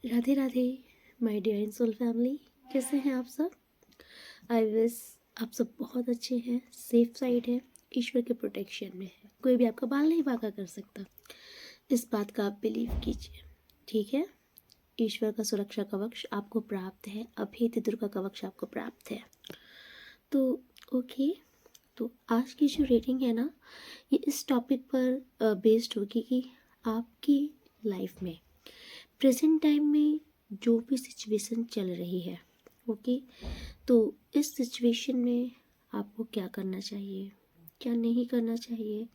Radhe Radhe my dear in soul family, कैसे हैं आप सब। आई विश आप सब बहुत अच्छे हैं, सेफ साइड है, ईश्वर के प्रोटेक्शन में है। कोई भी आपका बाल नहीं बांका कर सकता, इस बात का आप बिलीव कीजिए, ठीक है। ईश्वर का सुरक्षा कवच आपको प्राप्त है, अभेद दुर्गा कवच आपको प्राप्त है। तो ओके, तो आज की जो रेटिंग है ना, ये इस टॉपिक पर बेस्ड होगी कि आपकी लाइफ में प्रेजेंट टाइम में जो भी सिचुएशन चल रही है, ओके, तो इस सिचुएशन में आपको क्या करना चाहिए, क्या नहीं करना चाहिए,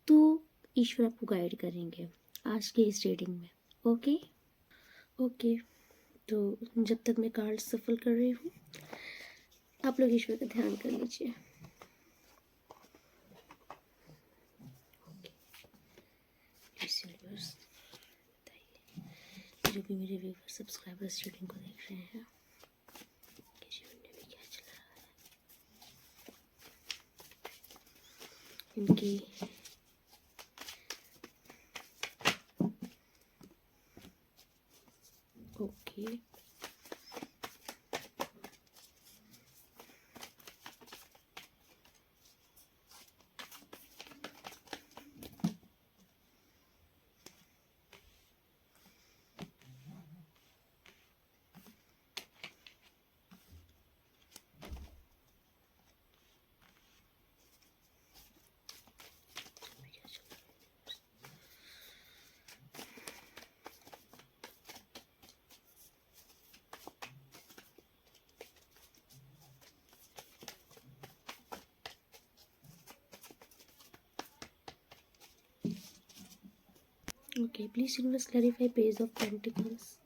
तो ईश्वर आपको गाइड करेंगे आज के इस रीडिंग में। ओके ओके, तो जब तक मैं कार्ड सफल कर रही हूँ, आप लोग ईश्वर का ध्यान कर लीजिए। जो भी मेरे व्यूवर सब्सक्राइबर्स रीडिंग को देख रहे हैं, कि जीवन में भी क्या चल रहा है, इनकी okay Okay, please universe clarify Page of Pentacles.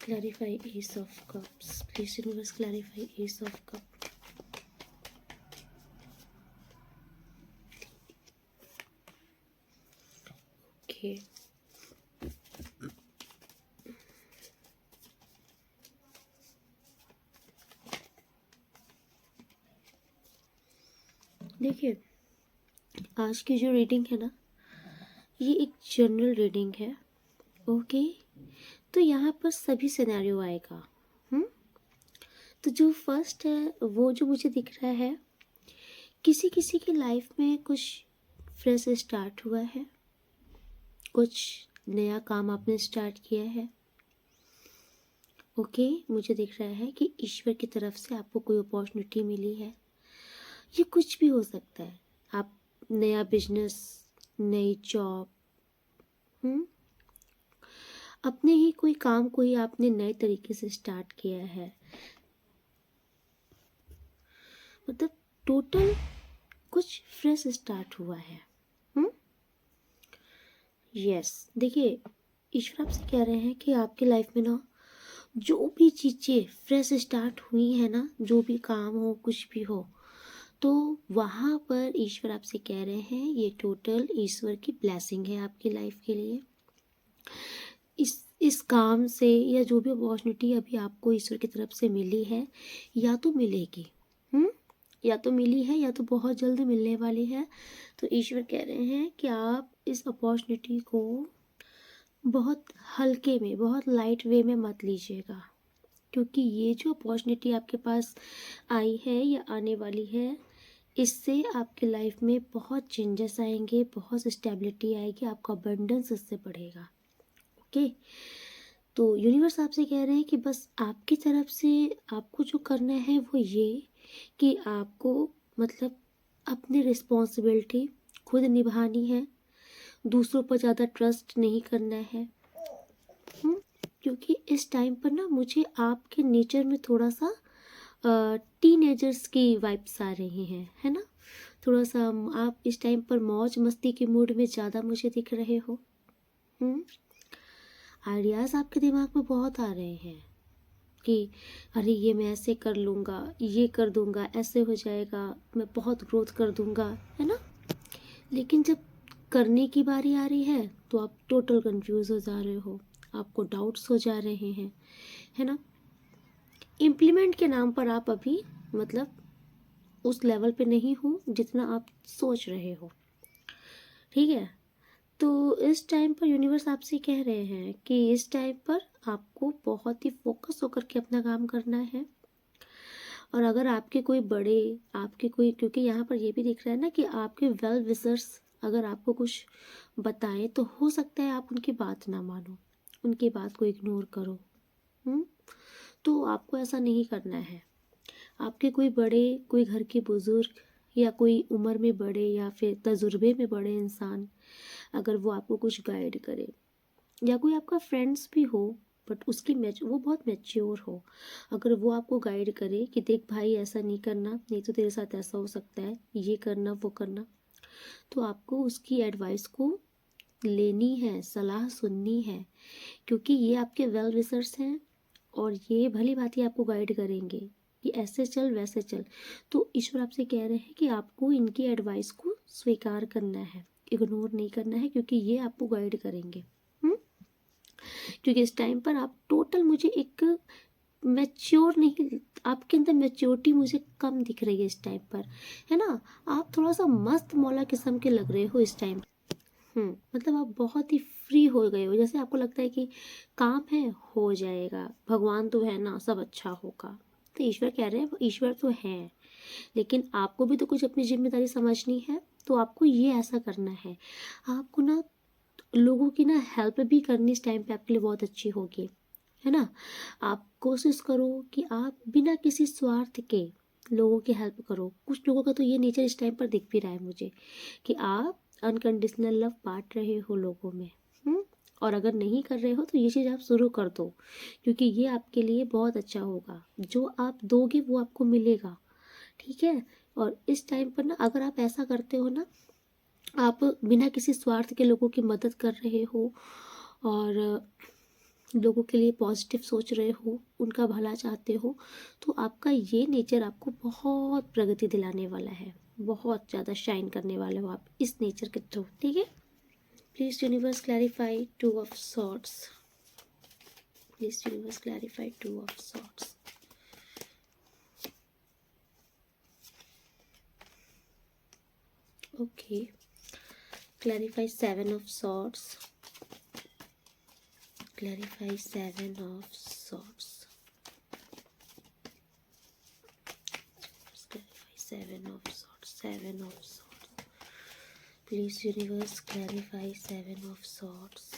Clarify Ace of Cups. Please universe clarify Ace of Cups. Okay. देखिए, आज की जो रीडिंग है ना, ये एक जनरल रीडिंग है। ओके, तो यहाँ पर सभी सिनेरियो आएगा। तो जो फर्स्ट है वो जो मुझे दिख रहा है, किसी किसी की लाइफ में कुछ फ्रेश स्टार्ट हुआ है, कुछ नया काम आपने स्टार्ट किया है। ओके, मुझे दिख रहा है कि ईश्वर की तरफ से आपको कोई अपॉर्चुनिटी मिली है। ये कुछ भी हो सकता है, आप नया बिजनेस, नई जॉब, अपने ही कोई काम को ही आपने नए तरीके से स्टार्ट किया है। मतलब टोटल कुछ फ्रेश स्टार्ट हुआ है। यस, देखिए, ईश्वर आपसे कह रहे हैं कि आपकी लाइफ में ना जो भी चीज़ें फ्रेश स्टार्ट हुई है ना, जो भी काम हो, कुछ भी हो, तो वहाँ पर ईश्वर आपसे कह रहे हैं ये टोटल ईश्वर की ब्लेसिंग है आपकी लाइफ के लिए। इस काम से या जो भी अपॉर्चुनिटी अभी आपको ईश्वर की तरफ से मिली है, या तो मिलेगी, या तो मिली है, या तो बहुत जल्द मिलने वाली है। तो ईश्वर कह रहे हैं कि आप इस अपॉर्चुनिटी को बहुत हल्के में, बहुत लाइट वे में मत लीजिएगा, क्योंकि ये जो अपॉर्चुनिटी आपके पास आई है या आने वाली है, इससे आपकी लाइफ में बहुत चेंजेस आएंगे, बहुत स्टेबिलिटी आएगी, आपका अबंडेंस इससे बढ़ेगा। ओके, तो यूनिवर्स आपसे कह रहे हैं कि बस आपकी तरफ से आपको जो करना है वो ये कि आपको मतलब अपनी रिस्पॉन्सिबिलिटी खुद निभानी है, दूसरों पर ज़्यादा ट्रस्ट नहीं करना है। क्योंकि इस टाइम पर ना मुझे आपके नेचर में थोड़ा सा टीनेजर्स की वाइब्स आ रही हैं, है ना। थोड़ा सा आप इस टाइम पर मौज मस्ती के मूड में ज़्यादा मुझे दिख रहे हो। आइडियाज़ आपके दिमाग में बहुत आ रहे हैं कि अरे ये मैं ऐसे कर लूँगा, ये कर दूँगा, ऐसे हो जाएगा, मैं बहुत ग्रोथ कर दूँगा, है ना। लेकिन जब करने की बारी आ रही है तो आप टोटल कंफ्यूज हो जा रहे हो, आपको डाउट्स हो जा रहे हैं, है ना। इम्प्लीमेंट के नाम पर आप अभी मतलब उस लेवल पे नहीं हो जितना आप सोच रहे हो। ठीक है। तो इस टाइम पर यूनिवर्स आपसे कह रहे हैं कि इस टाइम पर आपको बहुत ही फोकस होकर के अपना काम करना है। और अगर आपके कोई बड़े, आपके कोई, क्योंकि यहाँ पर ये भी दिख रहा है ना कि आपके वेल विशर्स अगर आपको कुछ बताएं तो हो सकता है आप उनकी बात ना मानो, उनकी बात को इग्नोर करो। तो आपको ऐसा नहीं करना है। आपके कोई बड़े, कोई घर के बुजुर्ग या कोई उम्र में बड़े या फिर तजुर्बे में बड़े इंसान अगर वो आपको कुछ गाइड करे, या कोई आपका फ्रेंड्स भी हो बट उसकी वो बहुत मैच्योर हो, अगर वो आपको गाइड करे कि देख भाई ऐसा नहीं करना, नहीं तो तेरे साथ ऐसा हो सकता है, ये करना वो करना, तो आपको उसकी एडवाइस को लेनी है, सलाह सुननी है, क्योंकि ये आपके वेल विशर्स हैं और ये भली बात ही आपको गाइड करेंगे कि ऐसे चल वैसे चल। तो ईश्वर आपसे कह रहे हैं कि आपको इनकी एडवाइस को स्वीकार करना है, इग्नोर नहीं करना है, क्योंकि ये आपको गाइड करेंगे। क्योंकि इस टाइम पर आप टोटल, मुझे एक मैच्योर नहीं, आपके अंदर मैच्योरिटी मुझे कम दिख रही है इस टाइम पर, है ना। आप थोड़ा सा मस्त मौला किस्म के लग रहे हो इस टाइम। मतलब आप बहुत ही फ्री हो गए हो, जैसे आपको लगता है कि काम है हो जाएगा, भगवान तो है ना, सब अच्छा होगा। तो ईश्वर कह रहे हैं ईश्वर तो है, लेकिन आपको भी तो कुछ अपनी जिम्मेदारी समझनी है। तो आपको ये ऐसा करना है, आपको ना लोगों की ना हेल्प भी करनी इस टाइम पे आपके लिए बहुत अच्छी होगी, है ना। आप कोशिश करो कि आप बिना किसी स्वार्थ के लोगों की हेल्प करो। कुछ लोगों का तो ये नेचर इस टाइम पर दिख भी रहा है मुझे कि आप अनकंडीशनल लव बांट रहे हो लोगों में। और अगर नहीं कर रहे हो तो ये चीज़ आप शुरू कर दो, क्योंकि ये आपके लिए बहुत अच्छा होगा। जो आप दोगे वो आपको मिलेगा, ठीक है। और इस टाइम पर ना अगर आप ऐसा करते हो ना, आप बिना किसी स्वार्थ के लोगों की मदद कर रहे हो और लोगों के लिए पॉजिटिव सोच रहे हो, उनका भला चाहते हो, तो आपका ये नेचर आपको बहुत प्रगति दिलाने वाला है, बहुत ज़्यादा शाइन करने वाले हो आप इस नेचर के थ्रू, ठीक है। Please universe clarify two of swords, please universe clarify two of swords. Okay, clarify seven of swords, clarify seven of swords, clarify seven of swords, seven of swords, please universe clarify seven of swords।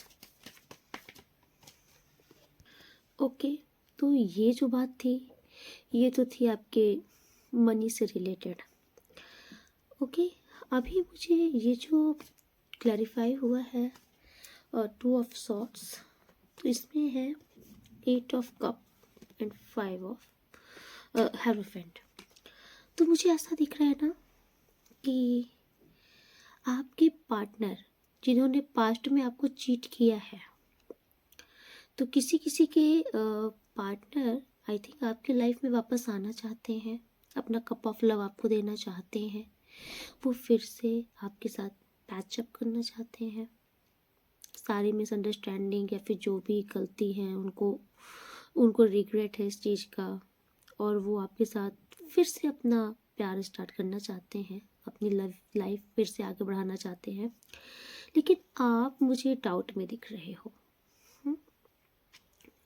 Okay, तो ये जो बात थी ये तो थी आपके money से रिलेटेड। ओके, अभी मुझे ये जो क्लैरिफाई हुआ है और टू ऑफ सॉर्ट्स, तो इसमें है 8 of cup and 5 of hierophant. तो मुझे ऐसा दिख रहा है ना कि आपके पार्टनर जिन्होंने पास्ट में आपको चीट किया है, तो किसी किसी के पार्टनर आई थिंक आपके लाइफ में वापस आना चाहते हैं, अपना कप ऑफ लव आपको देना चाहते हैं, वो फिर से आपके साथ पैचअप करना चाहते हैं, सारी मिसअंडरस्टैंडिंग या फिर जो भी गलती है उनको रिग्रेट है इस चीज़ का, और वो आपके साथ फिर से अपना प्यार स्टार्ट करना चाहते हैं, अपनी लाइफ फिर से आगे बढ़ाना चाहते हैं। लेकिन आप मुझे डाउट में दिख रहे हो,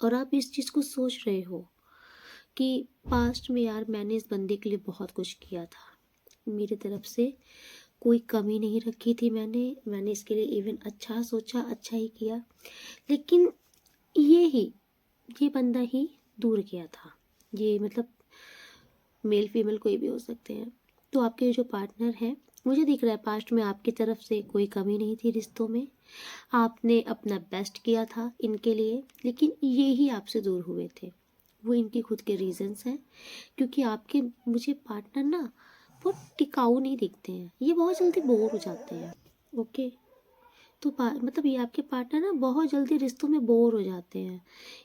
और आप इस चीज़ को सोच रहे हो कि पास्ट में यार मैंने इस बंदे के लिए बहुत कुछ किया था, मेरी तरफ से कोई कमी नहीं रखी थी, मैंने इसके लिए इवन अच्छा सोचा, अच्छा ही किया, लेकिन ये बंदा ही दूर गया था। ये मतलब मेल फीमेल कोई भी हो सकते हैं। तो आपके जो पार्टनर हैं, मुझे दिख रहा है पास्ट में आपकी तरफ से कोई कमी नहीं थी रिश्तों में, आपने अपना बेस्ट किया था इनके लिए, लेकिन ये ही आपसे दूर हुए थे। वो इनकी खुद के रीजंस हैं, क्योंकि आपके मुझे पार्टनर ना बहुत टिकाऊ नहीं दिखते हैं, ये बहुत जल्दी बोर हो जाते हैं। ओके, तो मतलब ये आपके पार्टनर ना बहुत जल्दी रिश्तों में बोर हो जाते हैं,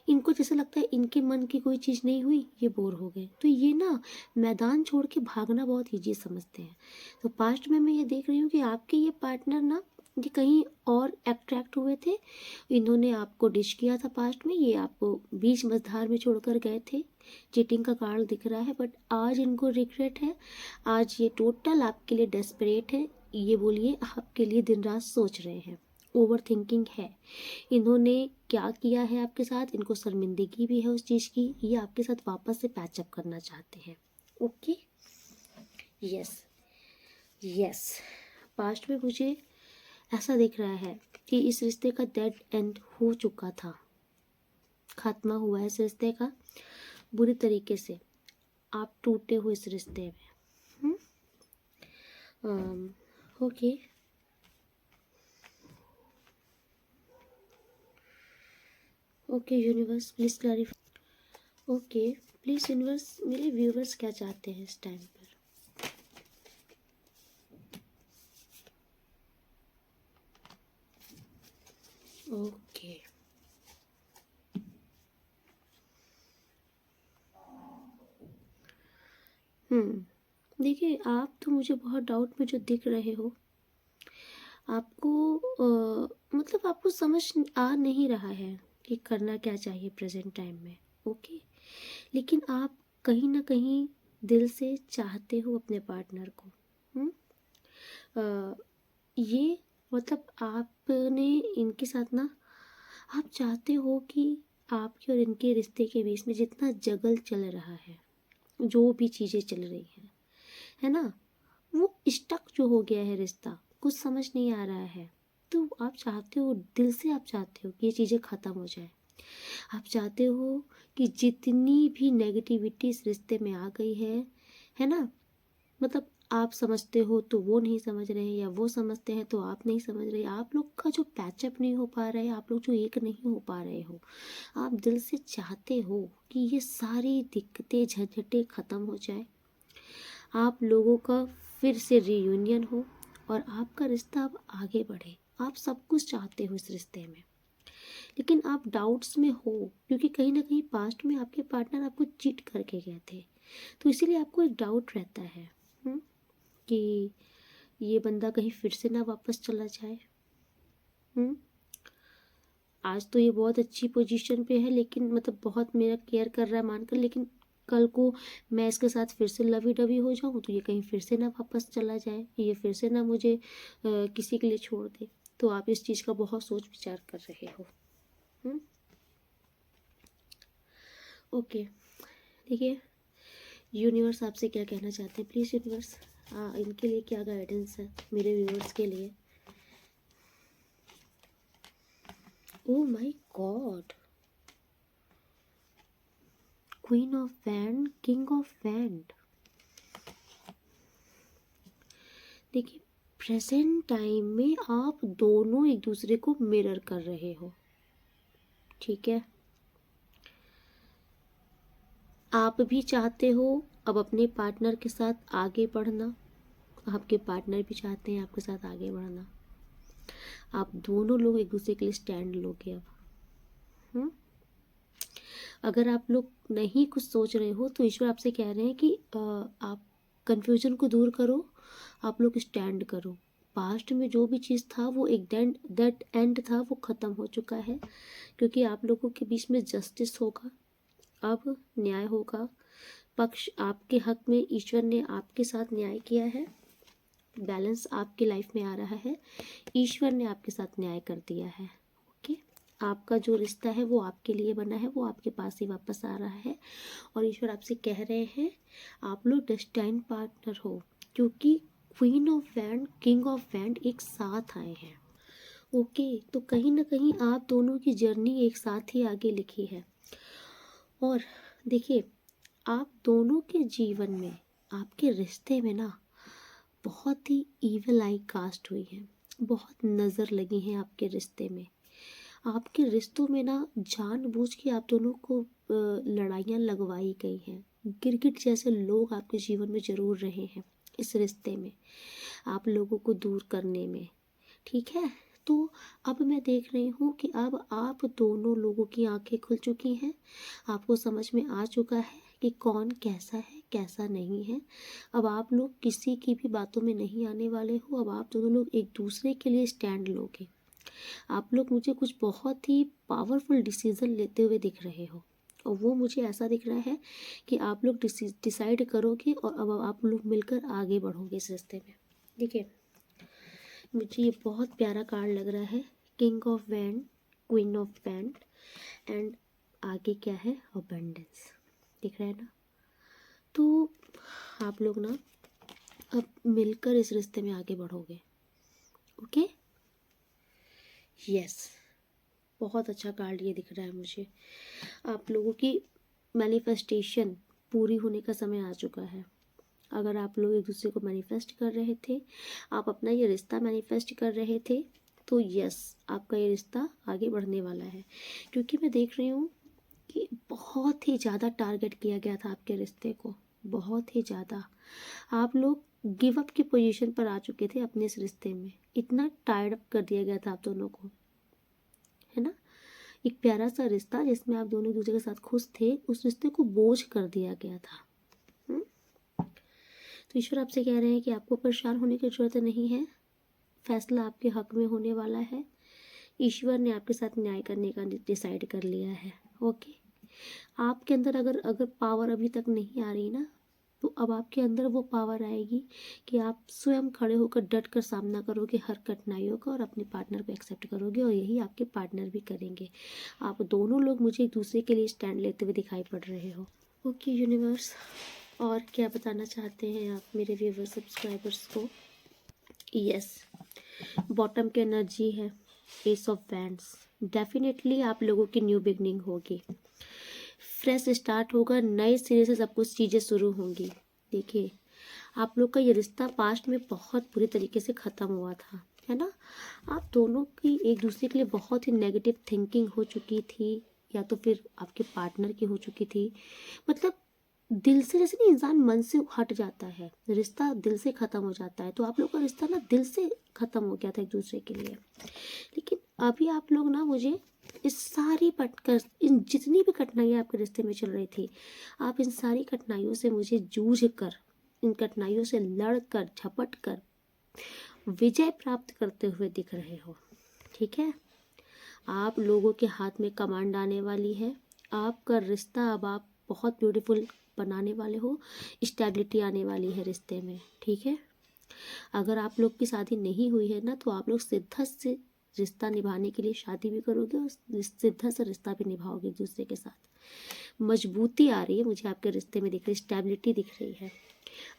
इनको जैसे लगता है इनके मन की कोई चीज़ नहीं हुई, ये बोर हो गए, तो ये ना मैदान छोड़ के भागना बहुत ईजी समझते हैं। तो पास्ट में मैं ये देख रही हूँ कि आपके ये पार्टनर ना ये कहीं और अट्रैक्ट हुए थे, इन्होंने आपको डिश किया था पास्ट में, ये आपको बीच मझधार में छोड़कर गए थे, चीटिंग का कार्ड दिख रहा है, बट आज इनको रिग्रेट है, आज ये टोटल आपके लिए डेस्परेट है, ये बोलिए आपके लिए दिन रात सोच रहे हैं, ओवर थिंकिंग है। इन्होंने क्या किया है आपके साथ, इनको शर्मिंदगी भी है उस चीज़ की, ये आपके साथ वापस से पैचअप करना चाहते हैं। Okay, yes yes. पास्ट में मुझे ऐसा दिख रहा है कि इस रिश्ते का डेड एंड हो चुका था, खात्मा हुआ है इस रिश्ते का बुरी तरीके से, आप टूटे हो इस रिश्ते में। Okay, okay universe please clarify. Okay please universe, मेरे व्यूवर्स क्या चाहते हैं इस टाइम पर। ओके देखिए, आप तो मुझे बहुत डाउट में जो दिख रहे हो, आपको मतलब आपको समझ आ नहीं रहा है कि करना क्या चाहिए प्रेजेंट टाइम में। ओके, लेकिन आप कहीं ना कहीं दिल से चाहते हो अपने पार्टनर को। हम्म ये मतलब आपने इनके साथ ना, आप चाहते हो कि आपके और इनके रिश्ते के बीच में जितना जगल चल रहा है, जो भी चीज़ें चल रही हैं, है ना, वो स्टक जो हो गया है रिश्ता, कुछ समझ नहीं आ रहा है। तो आप चाहते हो, दिल से आप चाहते हो कि ये चीज़ें ख़त्म हो जाए। आप चाहते हो कि जितनी भी नेगेटिविटी इस रिश्ते में आ गई है ना, मतलब आप समझते हो तो वो नहीं समझ रहे हैं, या वो समझते हैं तो आप नहीं समझ रहे, आप लोग का जो पैचअप नहीं हो पा रहा है, आप लोग जो एक नहीं हो पा रहे हो, आप दिल से चाहते हो कि ये सारी दिक्कतें झंझटें ख़त्म हो जाए, आप लोगों का फिर से रीयूनियन हो और आपका रिश्ता अब आगे बढ़े। आप सब कुछ चाहते हो इस रिश्ते में, लेकिन आप डाउट्स में हो, क्योंकि कहीं ना कहीं पास्ट में आपके पार्टनर आपको चीट करके गए थे, तो इसीलिए आपको एक डाउट रहता है कि ये बंदा कहीं फिर से ना वापस चला जाए। आज तो ये बहुत अच्छी पोजीशन पे है, लेकिन मतलब बहुत मेरा केयर कर रहा है मानकर, लेकिन कल को मैं इसके साथ फिर से लवी डवी हो जाऊँ तो ये कहीं फिर से ना वापस चला जाए, ये फिर से ना मुझे किसी के लिए छोड़ दे। तो आप इस चीज़ का बहुत सोच विचार कर रहे हो। ओके, देखिए यूनिवर्स आपसे क्या कहना चाहते हैं, प्लीज़ यूनिवर्स इनके लिए क्या गाइडेंस है मेरे व्यूअर्स के लिए। Oh my God, queen of wand, king of wand. देखिए, प्रेजेंट टाइम में आप दोनों एक दूसरे को मिरर कर रहे हो, ठीक है। आप भी चाहते हो अब अपने पार्टनर के साथ आगे बढ़ना, आपके पार्टनर भी चाहते हैं आपके साथ आगे बढ़ना, आप दोनों लोग एक दूसरे के लिए स्टैंड लोगे अब। अगर आप लोग नहीं कुछ सोच रहे हो तो ईश्वर आपसे कह रहे हैं कि आप कन्फ्यूजन को दूर करो, आप लोग स्टैंड करो। पास्ट में जो भी चीज़ था वो एक दैट एंड था, वो ख़त्म हो चुका है, क्योंकि आप लोगों के बीच में जस्टिस होगा, अब न्याय होगा। पक्ष आपके हक में ईश्वर ने आपके साथ न्याय किया है, बैलेंस आपकी लाइफ में आ रहा है, ईश्वर ने आपके साथ न्याय कर दिया है। ओके, आपका जो रिश्ता है वो आपके लिए बना है, वो आपके पास ही वापस आ रहा है, और ईश्वर आपसे कह रहे हैं आप लोग डेस्टाइन पार्टनर हो, क्योंकि queen of wand, king of wand एक साथ आए हैं। ओके, तो कहीं ना कहीं आप दोनों की जर्नी एक साथ ही आगे लिखी है। और देखिए, आप दोनों के जीवन में, आपके रिश्ते में ना बहुत ही ईवल आई कास्ट हुई है, बहुत नज़र लगी हैं आपके रिश्ते में। आपके रिश्तों में ना जानबूझ के आप दोनों को लड़ाइयाँ लगवाई गई हैं। गिरगिट जैसे लोग आपके जीवन में ज़रूर रहे हैं इस रिश्ते में, आप लोगों को दूर करने में, ठीक है। तो अब मैं देख रही हूँ कि अब आप दोनों लोगों की आंखें खुल चुकी हैं, आपको समझ में आ चुका है कि कौन कैसा है कैसा नहीं है। अब आप लोग किसी की भी बातों में नहीं आने वाले हो, अब आप दोनों लोग एक दूसरे के लिए स्टैंड लोगे। आप लोग मुझे कुछ बहुत ही पावरफुल डिसीज़न लेते हुए दिख रहे हो, और वो मुझे ऐसा दिख रहा है कि आप लोग डिसाइड करोगे और अब आप लोग मिलकर आगे बढ़ोगे इस रास्ते में। देखिए, मुझे ये बहुत प्यारा कार्ड लग रहा है, king of wand, queen of wand, and आगे क्या है, अबंडेंस, दिख रहा है ना। तो आप लोग ना अब मिलकर इस रिश्ते में आगे बढ़ोगे। ओके, यस, बहुत अच्छा कार्ड ये दिख रहा है मुझे। आप लोगों की मैनिफेस्टेशन पूरी होने का समय आ चुका है। अगर आप लोग एक दूसरे को मैनिफेस्ट कर रहे थे, आप अपना ये रिश्ता मैनिफेस्ट कर रहे थे, तो यस, आपका ये रिश्ता आगे बढ़ने वाला है। क्योंकि मैं देख रही हूँ कि बहुत ही ज़्यादा टारगेट किया गया था आपके रिश्ते को, बहुत ही ज़्यादा। आप लोग गिव अप की पोजीशन पर आ चुके थे अपने इस रिश्ते में, इतना टायर्ड अप कर दिया गया था आप दोनों को, है ना। एक प्यारा सा रिश्ता जिसमें आप दोनों एक दूसरे के साथ खुश थे, उस रिश्ते को बोझ कर दिया गया था। तो ईश्वर आपसे कह रहे हैं कि आपको परेशान होने की जरूरत नहीं है, फैसला आपके हक में होने वाला है। ईश्वर ने आपके साथ न्याय करने का डिसाइड कर लिया है। ओके, आपके अंदर अगर पावर अभी तक नहीं आ रही ना, तो अब आपके अंदर वो पावर आएगी कि आप स्वयं खड़े होकर डट कर सामना करोगे हर कठिनाइयों का, और अपने पार्टनर को एक्सेप्ट करोगे, और यही आपके पार्टनर भी करेंगे। आप दोनों लोग मुझे एक दूसरे के लिए स्टैंड लेते हुए दिखाई पड़ रहे हो। ओके यूनिवर्स, और क्या बताना चाहते हैं आप मेरे व्यूवर सब्सक्राइबर्स को। यस, बॉटम की एनर्जी है, एस ऑफ वैंड्स, डेफिनेटली आप लोगों की न्यू बिगनिंग होगी, फ्रेश स्टार्ट होगा, नए सिरे से सब कुछ चीज़ें शुरू होंगी। देखिए, आप लोग का ये रिश्ता पास्ट में बहुत बुरी तरीके से ख़त्म हुआ था, है ना। आप दोनों की एक दूसरे के लिए बहुत ही नेगेटिव थिंकिंग हो चुकी थी, या तो फिर आपके पार्टनर की हो चुकी थी। मतलब दिल से, जैसे ना इंसान मन से हट जाता है, रिश्ता दिल से ख़त्म हो जाता है, तो आप लोग का रिश्ता ना दिल से ख़त्म हो गया था एक दूसरे के लिए। लेकिन अभी आप लोग ना, मुझे इस सारी इन जितनी भी कठिनाइयाँ आपके रिश्ते में चल रही थी, आप इन सारी कठिनाइयों से मुझे जूझ कर, इन कठिनाइयों से लड़ कर, झपट कर विजय प्राप्त करते हुए दिख रहे हो। ठीक है, आप लोगों के हाथ में कमांड आने वाली है, आपका रिश्ता अब आप बहुत ब्यूटीफुल बनाने वाले हो, स्टेबिलिटी आने वाली है रिश्ते में। ठीक है, अगर आप लोग की शादी नहीं हुई है ना, तो आप लोग सीधा से रिश्ता निभाने के लिए शादी भी करोगे, और सीधा से रिश्ता भी निभाओगे एक दूसरे के साथ। मजबूती आ रही है मुझे आपके रिश्ते में, दिख रही स्टेबिलिटी दिख रही है।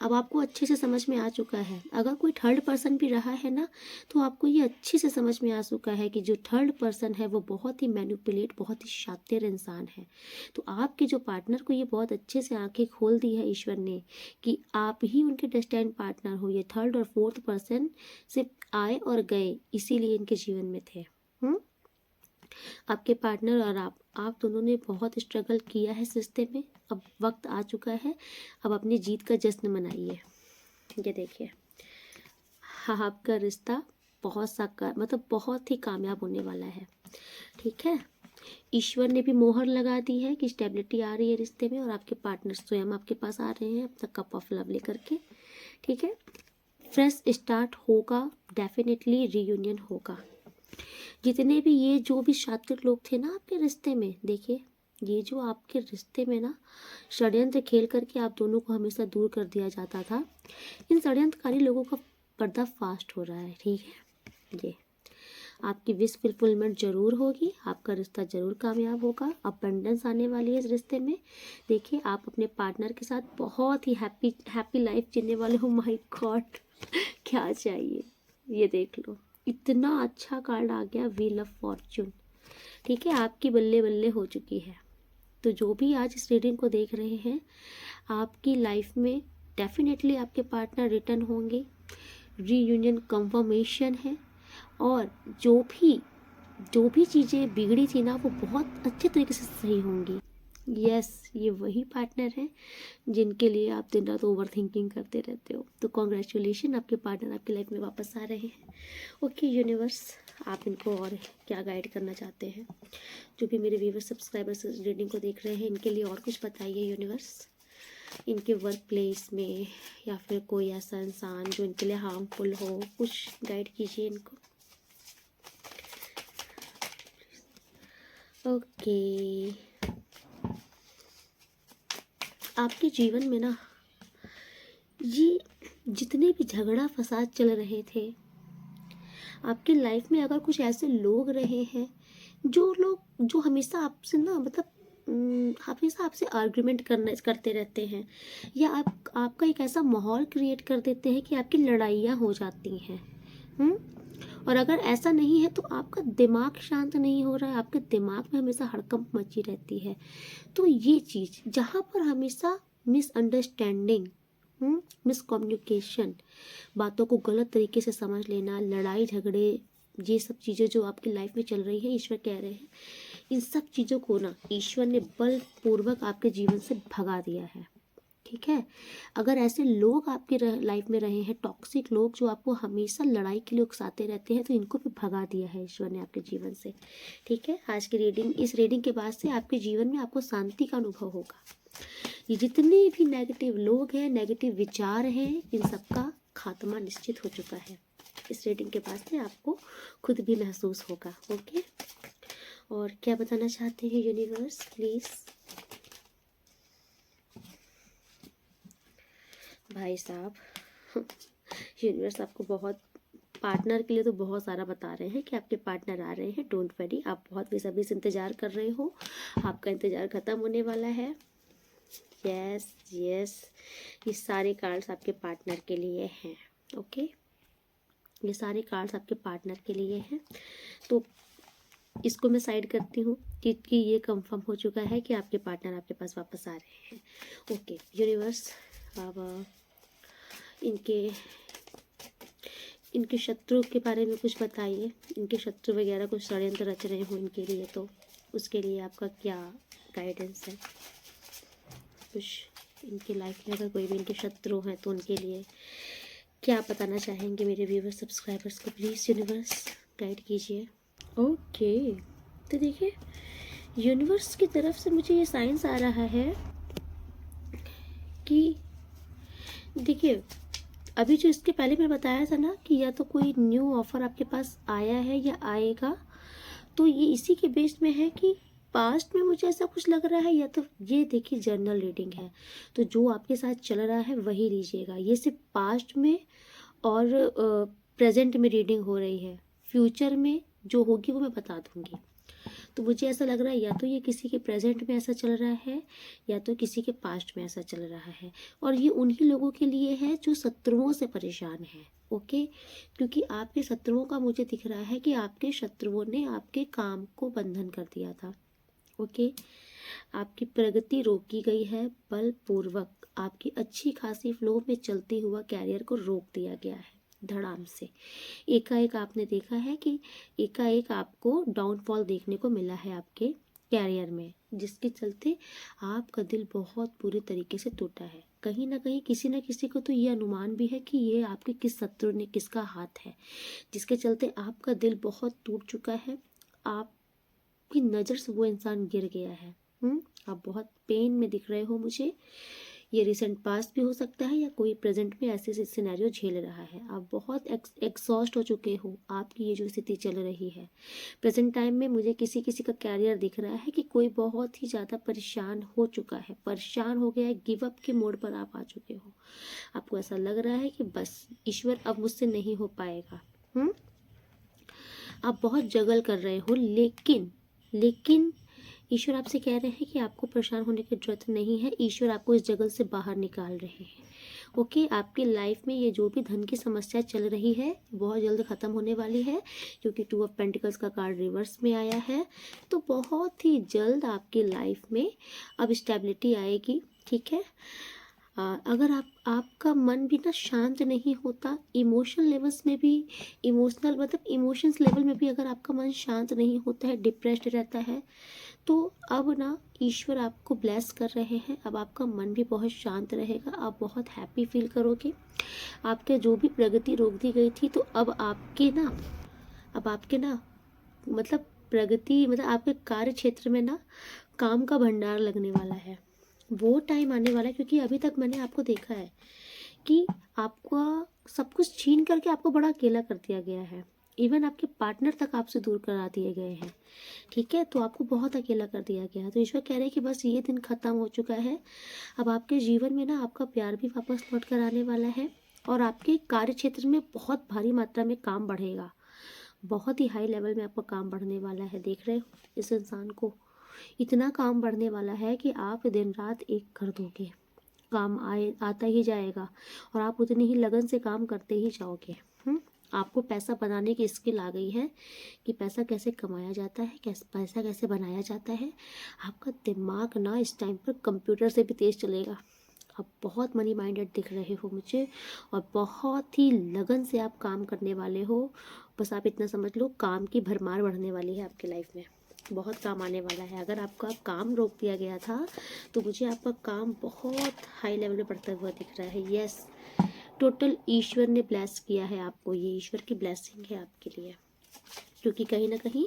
अब आपको अच्छे से समझ में आ चुका है, अगर कोई थर्ड पर्सन भी रहा है ना, तो आपको ये अच्छे से समझ में आ चुका है कि जो थर्ड पर्सन है वो बहुत ही मैनिपुलेट, बहुत ही शातिर इंसान है। तो आपके जो पार्टनर को ये बहुत अच्छे से आंखें खोल दी है ईश्वर ने कि आप ही उनके डेस्टाइन्ड पार्टनर हो। ये थर्ड और फोर्थ पर्सन सिर्फ आए और गए, इसीलिए इनके जीवन में थे। आपके पार्टनर और आप दोनों ने बहुत स्ट्रगल किया है इस रिश्ते में, अब वक्त आ चुका है, अब अपनी जीत का जश्न मनाइए। ये देखिए, हाँ, आपका रिश्ता मतलब बहुत ही कामयाब होने वाला है। ठीक है, ईश्वर ने भी मोहर लगा दी है कि स्टेबिलिटी आ रही है रिश्ते में, और आपके पार्टनर स्वयं आपके पास आ रहे हैं अपना कप ऑफ लव लेकर के। ठीक है, फ्रेश स्टार्ट होगा, डेफिनेटली रीयूनियन होगा। जितने भी ये जो भी शातिर लोग थे ना आपके रिश्ते में, देखिए, ये जो आपके रिश्ते में ना षड्यंत्र खेल करके आप दोनों को हमेशा दूर कर दिया जाता था, इन षड्यंत्रकारी लोगों का पर्दाफाश हो रहा है। ठीक है, ये आपकी विश फुलफिलमेंट जरूर होगी, आपका रिश्ता जरूर कामयाब होगा, अबंडेंस आने वाली है इस रिश्ते में। देखिए, आप अपने पार्टनर के साथ बहुत ही हैप्पी लाइफ जीने वाले हो। माय गॉड, क्या चाहिए, ये देख लो, इतना अच्छा कार्ड आ गया, व्हील ऑफ फॉर्च्यून। ठीक है, आपकी बल्ले बल्ले हो चुकी है। तो जो भी आज इस रीडिंग को देख रहे हैं, आपकी लाइफ में डेफिनेटली आपके पार्टनर रिटर्न होंगे, रीयूनियन कंफर्मेशन है, और जो भी चीज़ें बिगड़ी थी ना, वो बहुत अच्छे तरीके से सही होंगी। यस, ये वही पार्टनर है जिनके लिए आप दिन रात ओवर थिंकिंग करते रहते हो। तो कॉन्ग्रेचुलेशन, आपके पार्टनर आपकी लाइफ में वापस आ रहे हैं। ओके यूनिवर्स, आप इनको और क्या गाइड करना चाहते हैं, जो भी मेरे व्यूवर सब्सक्राइबर्स रीडिंग को देख रहे हैं, इनके लिए और कुछ बताइए यूनिवर्स। इनके वर्क प्लेस में या फिर कोई ऐसा इंसान जो इनके लिए हार्मफुल हो, कुछ गाइड कीजिए इनको। ओके, आपके जीवन में ना ये जितने भी झगड़ा फसाद चल रहे थे, आपकी लाइफ में अगर कुछ ऐसे लोग रहे हैं जो हमेशा आपसे ना मतलब हमेशा आपसे आर्ग्यूमेंट करते रहते हैं, या आपका एक ऐसा माहौल क्रिएट कर देते हैं कि आपकी लड़ाइयाँ हो जाती हैं। हम्म और अगर ऐसा नहीं है तो आपका दिमाग शांत नहीं हो रहा है, आपके दिमाग में हमेशा हड़कंप मची रहती है। तो ये चीज़ जहाँ पर हमेशा मिसअंडरस्टैंडिंग, मिसकम्युनिकेशन, बातों को गलत तरीके से समझ लेना, लड़ाई झगड़े, ये सब चीज़ें जो आपकी लाइफ में चल रही है, ईश्वर कह रहे हैं इन सब चीज़ों को ना ईश्वर ने बलपूर्वक आपके जीवन से भगा दिया है। ठीक है, अगर ऐसे लोग आपके लाइफ में रहे हैं, टॉक्सिक लोग जो आपको हमेशा लड़ाई के लिए उकसाते रहते हैं, तो इनको भी भगा दिया है ईश्वर ने आपके जीवन से। ठीक है, आज की रीडिंग, इस रीडिंग के बाद से आपके जीवन में आपको शांति का अनुभव होगा। ये जितने भी नेगेटिव लोग हैं, नेगेटिव विचार हैं, इन सब का खात्मा निश्चित हो चुका है। इस रीडिंग के बाद से आपको खुद भी महसूस होगा। ओके, और क्या बताना चाहते हैं यूनिवर्स, प्लीज़। भाई साहब, यूनिवर्स आपको बहुत, पार्टनर के लिए तो बहुत सारा बता रहे हैं कि आपके पार्टनर आ रहे हैं, डोंट वरी। आप बहुत बेसब्री से इंतज़ार कर रहे हो, आपका इंतज़ार ख़त्म होने वाला है। यस यस, ये सारे कार्ड्स आपके पार्टनर के लिए हैं। ओके, ये सारे कार्ड्स आपके पार्टनर के लिए हैं। तो इसको मैं साइड करती हूँ क्योंकि ये कंफर्म हो चुका है कि आपके पार्टनर आपके पास वापस आ रहे हैं। ओके यूनिवर्स, अब इनके शत्रु के बारे में कुछ बताइए। इनके शत्रु वगैरह कुछ षड्यंत्र रच रहे हो इनके लिए, तो उसके लिए आपका क्या गाइडेंस है। कुछ इनकी लाइफ में अगर कोई भी इनके शत्रु हैं तो उनके लिए क्या बताना चाहेंगे मेरे व्यूवर्स सब्सक्राइबर्स को, प्लीज़ यूनिवर्स गाइड कीजिए। ओके, तो देखिए यूनिवर्स की तरफ से मुझे ये साइंस आ रहा है कि देखिए, अभी जो इसके पहले मैं बताया था ना कि या तो कोई न्यू ऑफर आपके पास आया है या आएगा, तो ये इसी के बेस में है कि पास्ट में मुझे ऐसा कुछ लग रहा है, या तो ये देखिए जर्नल रीडिंग है, तो जो आपके साथ चल रहा है वही लीजिएगा। ये सिर्फ पास्ट में और प्रेजेंट में रीडिंग हो रही है, फ्यूचर में जो होगी वो मैं बता दूंगी। तो मुझे ऐसा लग रहा है या तो ये किसी के प्रेजेंट में ऐसा चल रहा है या तो किसी के पास्ट में ऐसा चल रहा है, और ये उन्हीं लोगों के लिए है जो शत्रुओं से परेशान है। ओके, क्योंकि आपके शत्रुओं का मुझे दिख रहा है कि आपके शत्रुओं ने आपके काम को बंधन कर दिया था। ओके, आपकी प्रगति रोकी गई है बलपूर्वक, आपकी अच्छी खासी फ्लो में चलती हुआ कैरियर को रोक दिया गया है धड़ाम से। एकाएक आपने देखा है कि एकाएक आपको डाउनफॉल देखने को मिला है आपके कैरियर में, जिसके चलते आपका दिल बहुत बुरे तरीके से टूटा है। कहीं ना कहीं किसी न किसी को तो ये अनुमान भी है कि ये आपके किस शत्रु ने किसका हाथ है, जिसके चलते आपका दिल बहुत टूट चुका है। आपकी नज़र से वो इंसान गिर गया है। आप बहुत पेन में दिख रहे हो मुझे। ये रिसेंट पास्ट भी हो सकता है या कोई प्रेजेंट में ऐसे सिनेरियो झेल रहा है। आप बहुत एग्जॉस्ट हो चुके हो, आपकी ये जो स्थिति चल रही है प्रेजेंट टाइम में। मुझे किसी किसी का कैरियर दिख रहा है कि कोई बहुत ही ज़्यादा परेशान हो चुका है, परेशान हो गया है, गिव अप के मोड पर आप आ चुके हो। आपको ऐसा लग रहा है कि बस ईश्वर अब मुझसे नहीं हो पाएगा। आप बहुत जगल कर रहे हो, लेकिन ईश्वर आपसे कह रहे हैं कि आपको परेशान होने की जरूरत नहीं है। ईश्वर आपको इस जगल से बाहर निकाल रहे हैं। ओके, आपकी लाइफ में ये जो भी धन की समस्या चल रही है बहुत जल्द ख़त्म होने वाली है, क्योंकि 2 ऑफ पेंटिकल्स का कार्ड रिवर्स में आया है। तो बहुत ही जल्द आपकी लाइफ में अब स्टेबिलिटी आएगी। ठीक है, अगर आपका मन भी ना शांत नहीं होता, इमोशनल लेवल्स में भी, इमोशंस लेवल में भी अगर आपका मन शांत नहीं होता है, डिप्रेस्ड रहता है, तो अब ना ईश्वर आपको ब्लेस कर रहे हैं। अब आपका मन भी बहुत शांत रहेगा, आप बहुत हैप्पी फील करोगे। आपके जो भी प्रगति रोक दी गई थी, तो अब आपके ना मतलब प्रगति, मतलब आपके कार्य क्षेत्र में ना काम का भंडार लगने वाला है। वो टाइम आने वाला है, क्योंकि अभी तक मैंने आपको देखा है कि आपका सब कुछ छीन करके आपको बड़ा अकेला कर दिया गया है। इवन आपके पार्टनर तक आपसे दूर करा दिए गए हैं। ठीक है, तो आपको बहुत अकेला कर दिया गया है। तो ईश्वर कह रहे हैं कि बस ये दिन ख़त्म हो चुका है। अब आपके जीवन में ना आपका प्यार भी वापस लौट कर आने वाला है, और आपके कार्य क्षेत्र में बहुत भारी मात्रा में काम बढ़ेगा। बहुत ही हाई लेवल में आपका काम बढ़ने वाला है। देख रहे हो इस इंसान को, इतना काम बढ़ने वाला है कि आप दिन रात एक कर दोगे, काम आए आता ही जाएगा और आप उतनी ही लगन से काम करते ही जाओगे। आपको पैसा बनाने की स्किल आ गई है कि पैसा कैसे कमाया जाता है, कैसे पैसा कैसे बनाया जाता है। आपका दिमाग ना इस टाइम पर कंप्यूटर से भी तेज़ चलेगा। आप बहुत मनी माइंडेड दिख रहे हो मुझे और बहुत ही लगन से आप काम करने वाले हो। बस आप इतना समझ लो, काम की भरमार बढ़ने वाली है आपकी लाइफ में, बहुत काम आने वाला है। अगर आपका काम रोक दिया गया था तो मुझे आपका काम बहुत हाई लेवल पे बढ़ता हुआ दिख रहा है। यस, टोटल ईश्वर ने ब्लेस किया है आपको, ये ईश्वर की ब्लेसिंग है आपके लिए, क्योंकि कहीं ना कहीं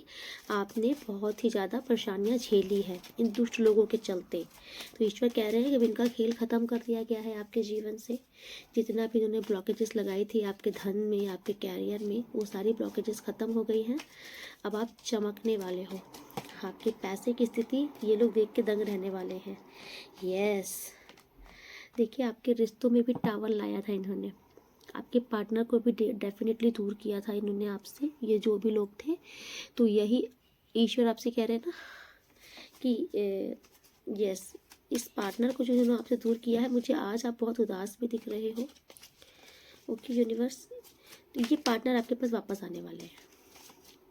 आपने बहुत ही ज़्यादा परेशानियां झेली है इन दुष्ट लोगों के चलते। तो ईश्वर कह रहे हैं कि अब इनका खेल ख़त्म कर दिया गया है आपके जीवन से। जितना भी इन्होंने ब्लॉकेजेस लगाई थी आपके धन में, आपके कैरियर में, वो सारी ब्लॉकेजेस ख़त्म हो गई हैं। अब आप चमकने वाले हो। आपके पैसे की स्थिति ये लोग देख के दंग रहने वाले हैं। यस, देखिए आपके रिश्तों में भी टावर लाया था इन्होंने, आपके पार्टनर को भी डेफिनेटली दूर किया था इन्होंने आपसे, ये जो भी लोग थे। तो यही ईश्वर आपसे कह रहे हैं ना कि यस, इस पार्टनर को जो इन्होंने आपसे दूर किया है, मुझे आज आप बहुत उदास भी दिख रहे हो। ओके यूनिवर्स, तो ये पार्टनर आपके पास वापस आने वाले हैं,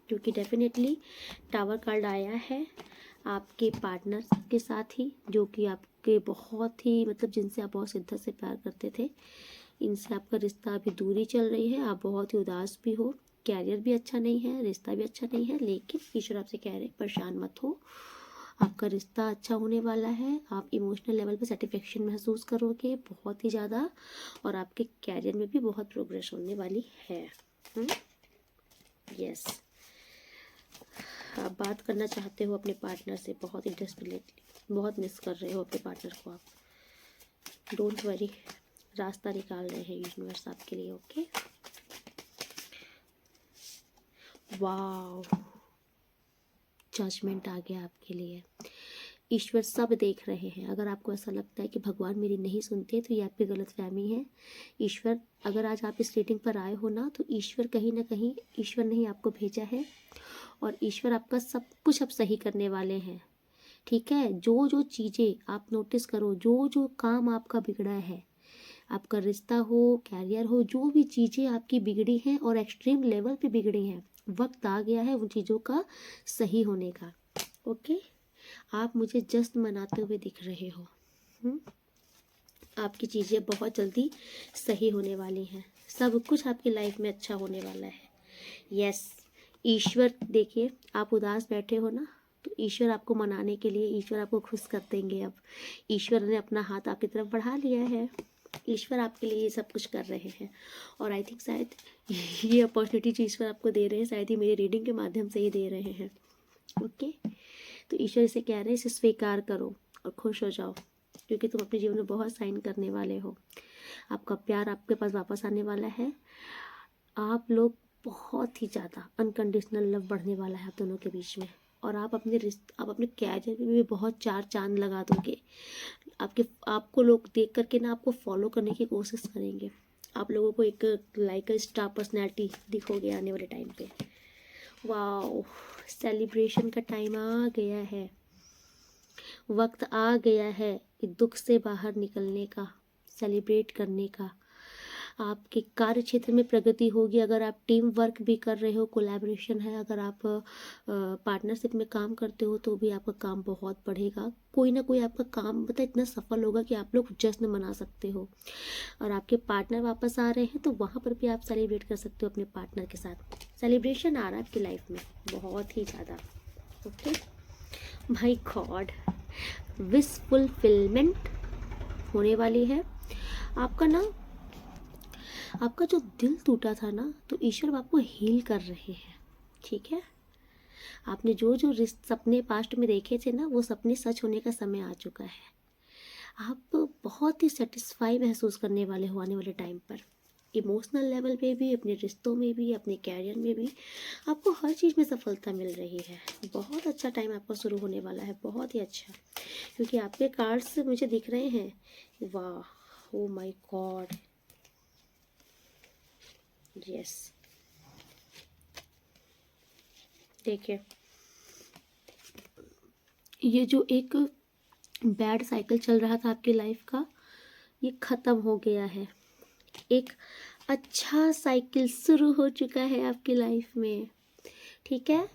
क्योंकि डेफिनेटली टावर कार्ड आया है आपके पार्टनर के साथ ही, जो कि आपके बहुत ही मतलब जिनसे आप बहुत शिद्दत से प्यार करते थे। इनसे आपका रिश्ता अभी दूरी चल रही है, आप बहुत ही उदास भी हो, कैरियर भी अच्छा नहीं है, रिश्ता भी अच्छा नहीं है। लेकिन ईश्वर आपसे कह रहे हैं परेशान मत हो, आपका रिश्ता अच्छा होने वाला है। आप इमोशनल लेवल पे सेटिस्फेक्शन महसूस करोगे बहुत ही ज़्यादा, और आपके कैरियर में भी बहुत प्रोग्रेस होने वाली है। यस, आप बात करना चाहते हो अपने पार्टनर से बहुत ही डेस्परेटली, बहुत मिस कर रहे हो अपने पार्टनर को आप। डोंट वरी, रास्ता निकाल रहे हैं यूनिवर्स आपके लिए। ओके, वाओ, जजमेंट आ गया आपके लिए। ईश्वर सब देख रहे हैं। अगर आपको ऐसा लगता है कि भगवान मेरी नहीं सुनते, तो ये आपकी गलतफहमी है। ईश्वर, अगर आज आप इस रीडिंग पर आए हो ना, तो ईश्वर कहीं ना कहीं, ईश्वर ने ही आपको भेजा है और ईश्वर आपका सब कुछ अब सही करने वाले हैं। ठीक है, जो जो चीज़ें आप नोटिस करो, जो जो काम आपका बिगड़ा है, आपका रिश्ता हो, कैरियर हो, जो भी चीज़ें आपकी बिगड़ी हैं और एक्सट्रीम लेवल पे बिगड़ी हैं, वक्त आ गया है उन चीज़ों का सही होने का। ओके, आप मुझे जश्न मनाते हुए दिख रहे हो। आपकी चीज़ें बहुत जल्दी सही होने वाली हैं, सब कुछ आपकी लाइफ में अच्छा होने वाला है। यस, ईश्वर, देखिए आप उदास बैठे हो ना, तो ईश्वर आपको मनाने के लिए, ईश्वर आपको खुश कर देंगे। अब ईश्वर ने अपना हाथ आपकी तरफ बढ़ा लिया है, ईश्वर आपके लिए ये सब कुछ कर रहे हैं। और आई थिंक शायद ये अपॉर्चुनिटी जो ईश्वर आपको दे रहे हैं, शायद ही मेरी रीडिंग के माध्यम से ही दे रहे हैं। ओके, तो ईश्वर इसे कह रहे हैं, इसे स्वीकार करो और खुश हो जाओ, क्योंकि तुम अपने जीवन में बहुत साइन करने वाले हो। आपका प्यार आपके पास वापस आने वाला है। आप लोग बहुत ही ज़्यादा अनकंडीशनल लव बढ़ने वाला है आप दोनों के बीच में। और आप अपने कैरियर में भी बहुत चार चांद लगा दोगे। आपको लोग देख करके ना आपको फॉलो करने की कोशिश करेंगे। आप लोगों को एक लाइक स्टार पर्सनैलिटी दिखोगे आने वाले टाइम पे। वाओ, सेलिब्रेशन का टाइम आ गया है, वक्त आ गया है दुख से बाहर निकलने का, सेलिब्रेट करने का। आपके कार्य क्षेत्र में प्रगति होगी। अगर आप टीम वर्क भी कर रहे हो, कोलैबोरेशन है, अगर आप पार्टनरशिप में काम करते हो, तो भी आपका काम बहुत बढ़ेगा। कोई ना कोई आपका काम मतलब इतना सफल होगा कि आप लोग जश्न मना सकते हो। और आपके पार्टनर वापस आ रहे हैं, तो वहाँ पर भी आप सेलिब्रेट कर सकते हो अपने पार्टनर के साथ। सेलिब्रेशन आ रहा है आपकी लाइफ में बहुत ही ज़्यादा। Okay, my God, wish fulfilment होने वाली है। आपका जो दिल टूटा था ना, तो ईश्वर आपको हील कर रहे हैं। ठीक है, आपने जो जो सपने पास्ट में देखे थे ना, वो सपने सच होने का समय आ चुका है। आप बहुत ही सेटिस्फाई महसूस करने वाले हो आने वाले टाइम पर, इमोशनल लेवल पे भी, अपने रिश्तों में भी, अपने कैरियर में भी। आपको हर चीज़ में सफलता मिल रही है। बहुत अच्छा टाइम आपका शुरू होने वाला है, बहुत ही अच्छा, क्योंकि आपके कार्ड्स मुझे दिख रहे हैं। वाह, ओ माय गॉड, यस, देखिए, ये जो एक बैड साइकिल चल रहा था आपकी लाइफ का, ये ख़त्म हो गया है। एक अच्छा साइकिल शुरू हो चुका है आपकी लाइफ में, ठीक है।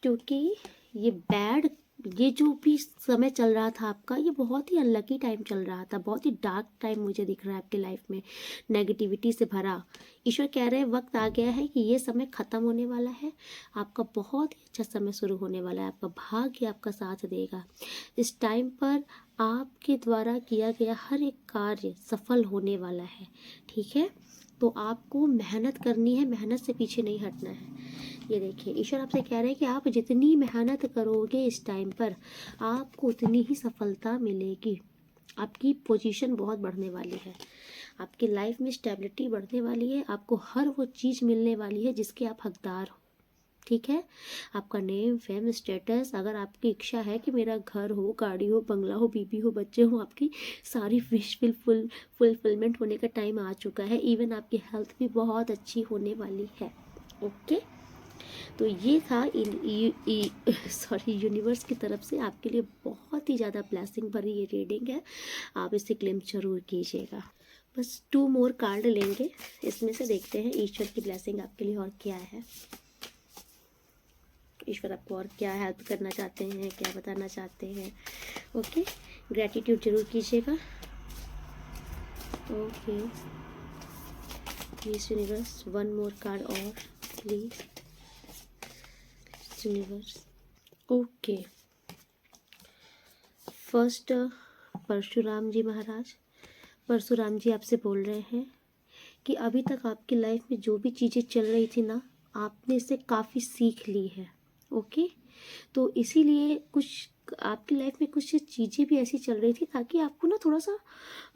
क्योंकि ये जो भी समय चल रहा था आपका, ये बहुत ही अनलकी टाइम चल रहा था, बहुत ही डार्क टाइम मुझे दिख रहा है आपकी लाइफ में, नेगेटिविटी से भरा। ईश्वर कह रहे हैं वक्त आ गया है कि ये समय ख़त्म होने वाला है, आपका बहुत ही अच्छा समय शुरू होने वाला है, आपका भाग्य आपका साथ देगा। इस टाइम पर आपके द्वारा किया गया हर एक कार्य सफल होने वाला है, ठीक है। तो आपको मेहनत करनी है, मेहनत से पीछे नहीं हटना है। ये देखिए, ईश्वर आपसे कह रहे हैं कि आप जितनी मेहनत करोगे इस टाइम पर, आपको उतनी ही सफलता मिलेगी। आपकी पोजीशन बहुत बढ़ने वाली है, आपकी लाइफ में स्टेबिलिटी बढ़ने वाली है, आपको हर वो चीज़ मिलने वाली है जिसके आप हकदार हो, ठीक है। आपका नेम, फेम, स्टेटस, अगर आपकी इच्छा है कि मेरा घर हो, गाड़ी हो, बंगला हो, बीबी हो, बच्चे हो, आपकी सारी विश फुलफिलमेंट होने का टाइम आ चुका है। इवन आपकी हेल्थ भी बहुत अच्छी होने वाली है, ओके। तो ये था यूनिवर्स की तरफ से आपके लिए बहुत ही ज़्यादा ब्लेसिंग भरी ये रीडिंग है, आप इसे क्लेम जरूर कीजिएगा। बस 2 मोर कार्ड लेंगे, इसमें से देखते हैं ईश्वर की ब्लेसिंग आपके लिए और क्या है। ईश्वर आपको और क्या हेल्प करना चाहते हैं, क्या बताना चाहते हैं, ओके। ग्रैटिट्यूड जरूर कीजिएगा, okay. Please universe, 1 more card और please universe, okay. First, Parshuram ji महाराज। परशुराम जी आपसे बोल रहे हैं कि अभी तक आपकी लाइफ में जो भी चीज़ें चल रही थी ना, आपने इससे काफ़ी सीख ली है, ओके। तो इसीलिए कुछ आपकी लाइफ में कुछ चीज़ें भी ऐसी चल रही थी ताकि आपको ना थोड़ा सा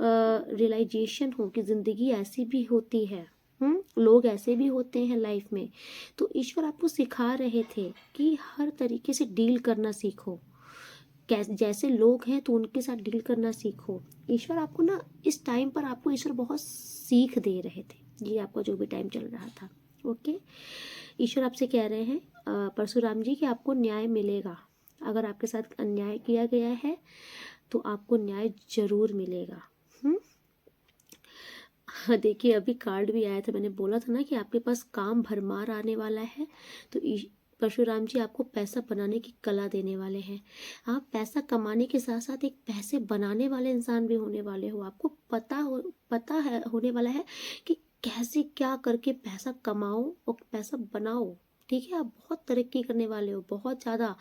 रियलाइजेशन हो कि ज़िंदगी ऐसी भी होती है, लोग ऐसे भी होते हैं लाइफ में। तो ईश्वर आपको सिखा रहे थे कि हर तरीके से डील करना सीखो, कैसे जैसे लोग हैं तो उनके साथ डील करना सीखो। ईश्वर आपको ना इस टाइम पर आपको ईश्वर बहुत सीख दे रहे थे, ये आपका जो भी टाइम चल रहा था, ओके। ईश्वर आपसे कह रहे हैं परशुराम जी कि आपको न्याय मिलेगा। अगर आपके साथ अन्याय किया गया है तो आपको न्याय जरूर मिलेगा। हाँ, देखिए अभी कार्ड भी आया था, मैंने बोला था ना कि आपके पास काम भरमार आने वाला है। तो परशुराम जी आपको पैसा बनाने की कला देने वाले हैं। आप पैसा कमाने के साथ साथ एक पैसे बनाने वाले इंसान भी होने वाले हो। आपको पता है होने वाला है कि कैसे क्या करके पैसा कमाओ और पैसा बनाओ, ठीक है। आप बहुत तरक्की करने वाले हो, बहुत ज़्यादा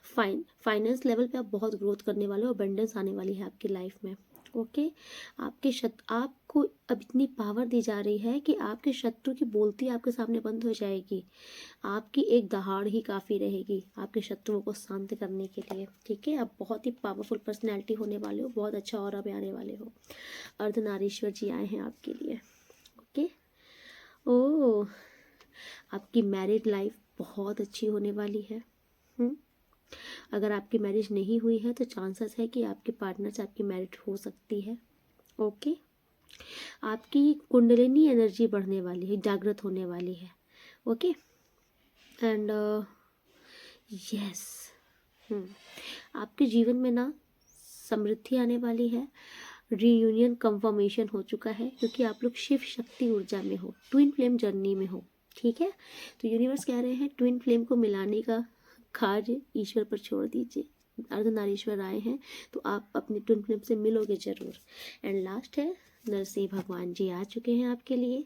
फाइनेंस लेवल पे आप बहुत ग्रोथ करने वाले हो, अबंडेंस आने वाली है आपकी लाइफ में, ओके। आपको अब इतनी पावर दी जा रही है कि आपके शत्रु की बोलती आपके सामने बंद हो जाएगी। आपकी एक दहाड़ ही काफ़ी रहेगी आपके शत्रुओं को शांत करने के लिए, ठीक है। आप बहुत ही पावरफुल पर्सनैलिटी होने वाले हो, बहुत अच्छा ऑरा में आने वाले हो। अर्धनारीश्वर जी आए हैं आपके लिए, ओके। ओह, आपकी मैरिड लाइफ बहुत अच्छी होने वाली है। अगर आपकी मैरिज नहीं हुई है तो चांसेस है कि आपके पार्टनर से आपकी मैरिज हो सकती है, ओके। आपकी कुंडलिनी एनर्जी बढ़ने वाली है, जागृत होने वाली है, ओके। एंड यस, आपके जीवन में ना समृद्धि आने वाली है। रीयूनियन कंफर्मेशन हो चुका है क्योंकि आप लोग शिव शक्ति ऊर्जा में हो, ट्विन फ्लेम जर्नी में हो, ठीक है। तो यूनिवर्स कह रहे हैं ट्विन फ्लेम को मिलाने का कार्य ईश्वर पर छोड़ दीजिए। अर्धनारीश्वर आए हैं तो आप अपने ट्विन फ्लेम से मिलोगे जरूर। एंड लास्ट है, नरसिंह भगवान जी आ चुके हैं आपके लिए।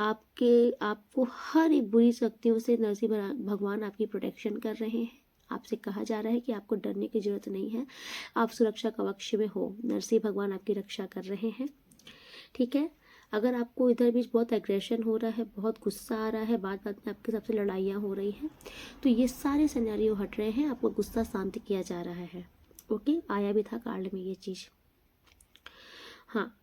आपको हर एक बुरी शक्तियों से नरसिंह भगवान आपकी प्रोटेक्शन कर रहे हैं। आपसे कहा जा रहा है कि आपको डरने की जरूरत नहीं है, आप सुरक्षा कवच में हो, नरसिंह भगवान आपकी रक्षा कर रहे हैं, ठीक है। अगर आपको इधर बीच बहुत एग्रेशन हो रहा है, बहुत गुस्सा आ रहा है, बात बात में आपके सबसे लड़ाइयाँ हो रही हैं, तो ये सारे सिनेरियो हट रहे हैं, आपको गुस्सा शांत किया जा रहा है, ओके। आया भी था कार्ड में ये चीज़। हाँ,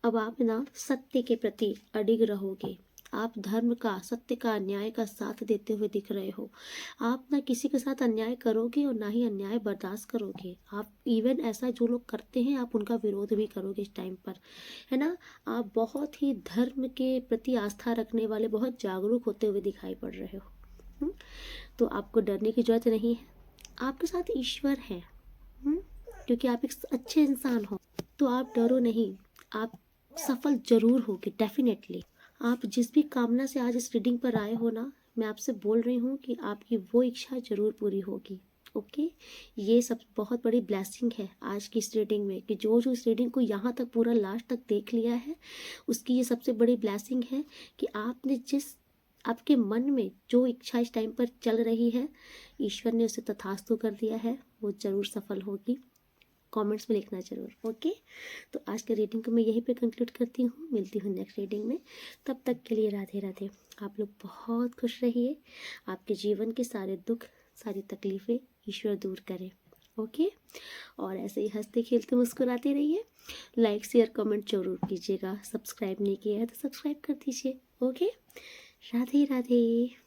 अब आप ना सत्य के प्रति अडिग रहोगे। आप धर्म का, सत्य का, न्याय का साथ देते हुए दिख रहे हो। आप ना किसी के साथ अन्याय करोगे और ना ही अन्याय बर्दाश्त करोगे। आप इवन ऐसा जो लोग करते हैं आप उनका विरोध भी करोगे इस टाइम पर, है ना। आप बहुत ही धर्म के प्रति आस्था रखने वाले, बहुत जागरूक होते हुए दिखाई पड़ रहे हो, तो आपको डरने की ज़रूरत नहीं है, आपके साथ ईश्वर है। क्योंकि आप एक अच्छे इंसान हो, तो आप डरो नहीं, आप सफल जरूर होगे डेफिनेटली। आप जिस भी कामना से आज इस रीडिंग पर आए हो ना, मैं आपसे बोल रही हूँ कि आपकी वो इच्छा जरूर पूरी होगी। ओके, ये सब बहुत बड़ी ब्लेसिंग है आज की इस रीडिंग में, कि जो इस रीडिंग को यहाँ तक पूरा लास्ट तक देख लिया है, उसकी ये सबसे बड़ी ब्लेसिंग है कि आपने जिस आपके मन में जो इच्छा इस टाइम पर चल रही है, ईश्वर ने उसे तथास्तु कर दिया है, वो जरूर सफल होगी। कमेंट्स में लिखना जरूर। ओके, तो आज के रीडिंग को मैं यहीं पे कंक्लूड करती हूँ, मिलती हूँ नेक्स्ट रीडिंग में। तब तक के लिए राधे राधे। आप लोग बहुत खुश रहिए, आपके जीवन के सारे दुख सारी तकलीफ़ें ईश्वर दूर करे। ओके, और ऐसे ही हंसते खेलते मुस्कुराते रहिए। लाइक शेयर कमेंट जरूर कीजिएगा, सब्सक्राइब नहीं किया है तो सब्सक्राइब कर दीजिए। ओके, राधे राधे।